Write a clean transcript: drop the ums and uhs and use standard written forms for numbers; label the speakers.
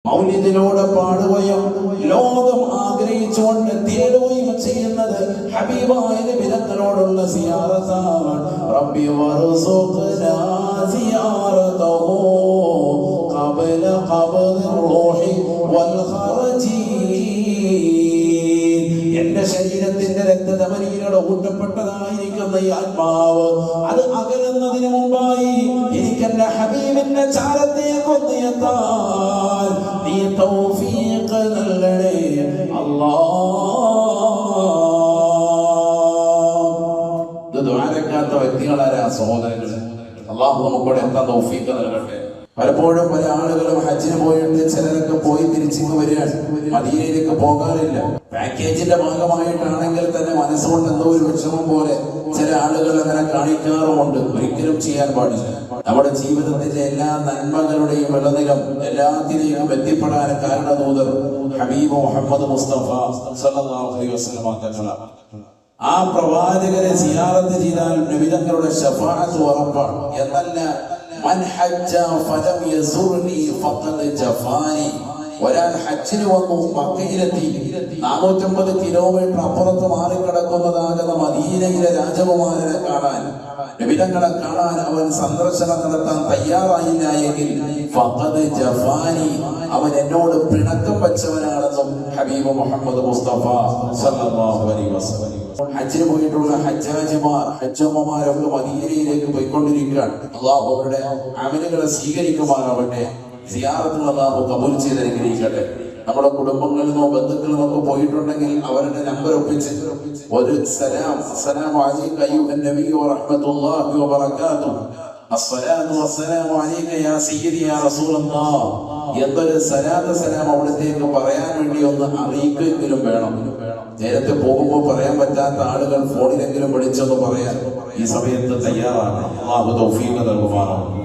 Speaker 1: മൗലിദിലൂടെ പാടുകയും ലോകം ആഗ്രഹിച്ചുകൊണ്ട് തേടുകയും ചെയ്യുന്നത് ഹബീബായ നബി തങ്ങളോടുള്ള സിയാറത്താണ്. റബ്ബി വർസുഖ്നാ സിയാറതഹു ഖബല ഖബ്ദിർ റൂഹി വൽ ഖറജി. എന്റെ ശരീരത്തിന്റെ രക്തധമനിയിലൂടെ ഊട്ടപ്പെട്ടതായിരിക്കുന്ന ഈ ആത്മാവ് അത് അകലുന്നതിന് മുമ്പായി എനിക്ക് എന്റെ ഹബീബിന്റെ ചാരത്തേക്ക് ഒന്നെത്താൻ നീ തൗഫീഖ് നൽകണേ അല്ലാഹ്. ഇത് ദുആരക്കാത്ത വ്യക്തികളാരാ സഹോദരങ്ങൾ? അല്ലാഹു നമുക്കൂടെ എത്താൻ തൗഫീഖ് നൽകട്ടെ. പലപ്പോഴും പല ആളുകളും ഹജ്ജിന് പോയിട്ട് ചിലരൊക്കെ പോയി തിരിച്ചിങ്ങ് വരികയാണ്, മദീനയിലേക്ക് പോകാറില്ല. പാക്കേജിന്റെ ഭാഗമായിട്ടാണെങ്കിൽ തന്നെ മനസ്സുകൊണ്ട് എന്തോ ഒരു വിഷമം പോലെ ചില ആളുകൾ അങ്ങനെ കാണിക്കാറുമുണ്ട്. ഒരിക്കലും ചെയ്യാൻ പാടില്ല. നമ്മുടെ ജീവിതത്തിന്റെ എല്ലാ നന്മകളുടെയും വെള്ളനിലം എല്ലാത്തിനെയും എത്തിപ്പെടാൻ കാരണദൂതർ ഹബീബ് മുഹമ്മദ് മുസ്തഫ സല്ലല്ലാഹു അലൈഹി വസല്ലം തങ്ങളാണ്. ആ പ്രവാചകരെ സിയാറത്ത് ചെയ്താൽ നബി തങ്ങളുടെ ശഫാഅത്ത് ഉറപ്പാണ്. എന്നല്ല മൻ ഹജ്ജ ഫലം യസുർനി ഫഖദ് ജഫാനി. ഒരാൾ ഹജ്ജിന് വന്നു, മക്കയിലെത്തി, 450 കിലോമീറ്റർ അപ്പുറത്ത് മാറിക്കിടക്കുന്നതാകുന്ന മദീനയിലെ രാജകുമാരനെ കാണാൻ, നബിതങ്ങളെ കാണാൻ അവൻ സന്ദർശനം നടത്താൻ തയ്യാറായില്ല എങ്കിൽ ഫഖദ് ജഫാനി, അവൻ എന്നോട് പിണക്കം വെച്ചവനാണെന്നും ഹബീബ് മുഹമ്മദ് മുസ്തഫ സല്ലല്ലാഹു അലൈഹി വസല്ലം. ഹജ്ജിന് പോയിട്ടുള്ള ഹജ്ജമ്മമാരൊക്കെ മദീനയിലേക്ക് പോയിക്കൊണ്ടിരിക്കുകയാണ്. അല്ലാഹു അവരുടെ അമലുകളെ സ്വീകരിക്കുമാറാവട്ടെ. സിയാറത്തുകൾ അല്ലാഹു ഖബൂൽ ചെയ്ത് അനുഗ്രഹിക്കട്ടെ. നമ്മുടെ കുടുംബങ്ങളിൽ നിന്നോ ബന്ധുക്കളിൽ നിന്നൊക്കെ പോയിട്ടുണ്ടെങ്കിൽ അവരുടെ നമ്പർ ഒപ്പിച്ച് ഒരു അസ്സലാമു അലൈക അയ്യുഹൻ നബിയ്യു വറഹ്മത്തുള്ളാഹി വബറകാതുഹു, അസ്സലാത്തു വസ്സലാമു അലൈക യാ സയ്യിദി യാ റസൂലല്ലാഹ് എന്നൊരു സലാം അവിടത്തേക്ക് പറയാൻ വേണ്ടി ഒന്ന് അറിയിക്കെങ്കിലും വേണം. നേരത്തെ പോകുമ്പോൾ പറയാൻ പറ്റാത്ത ആളുകൾ ഫോണിലെങ്കിലും വിളിച്ചൊന്ന് പറയാൻ ഈ സമയത്ത് തയ്യാറാണ്. അല്ലാഹു തൗഫീഖ് നൽകുമാറാവട്ടെ.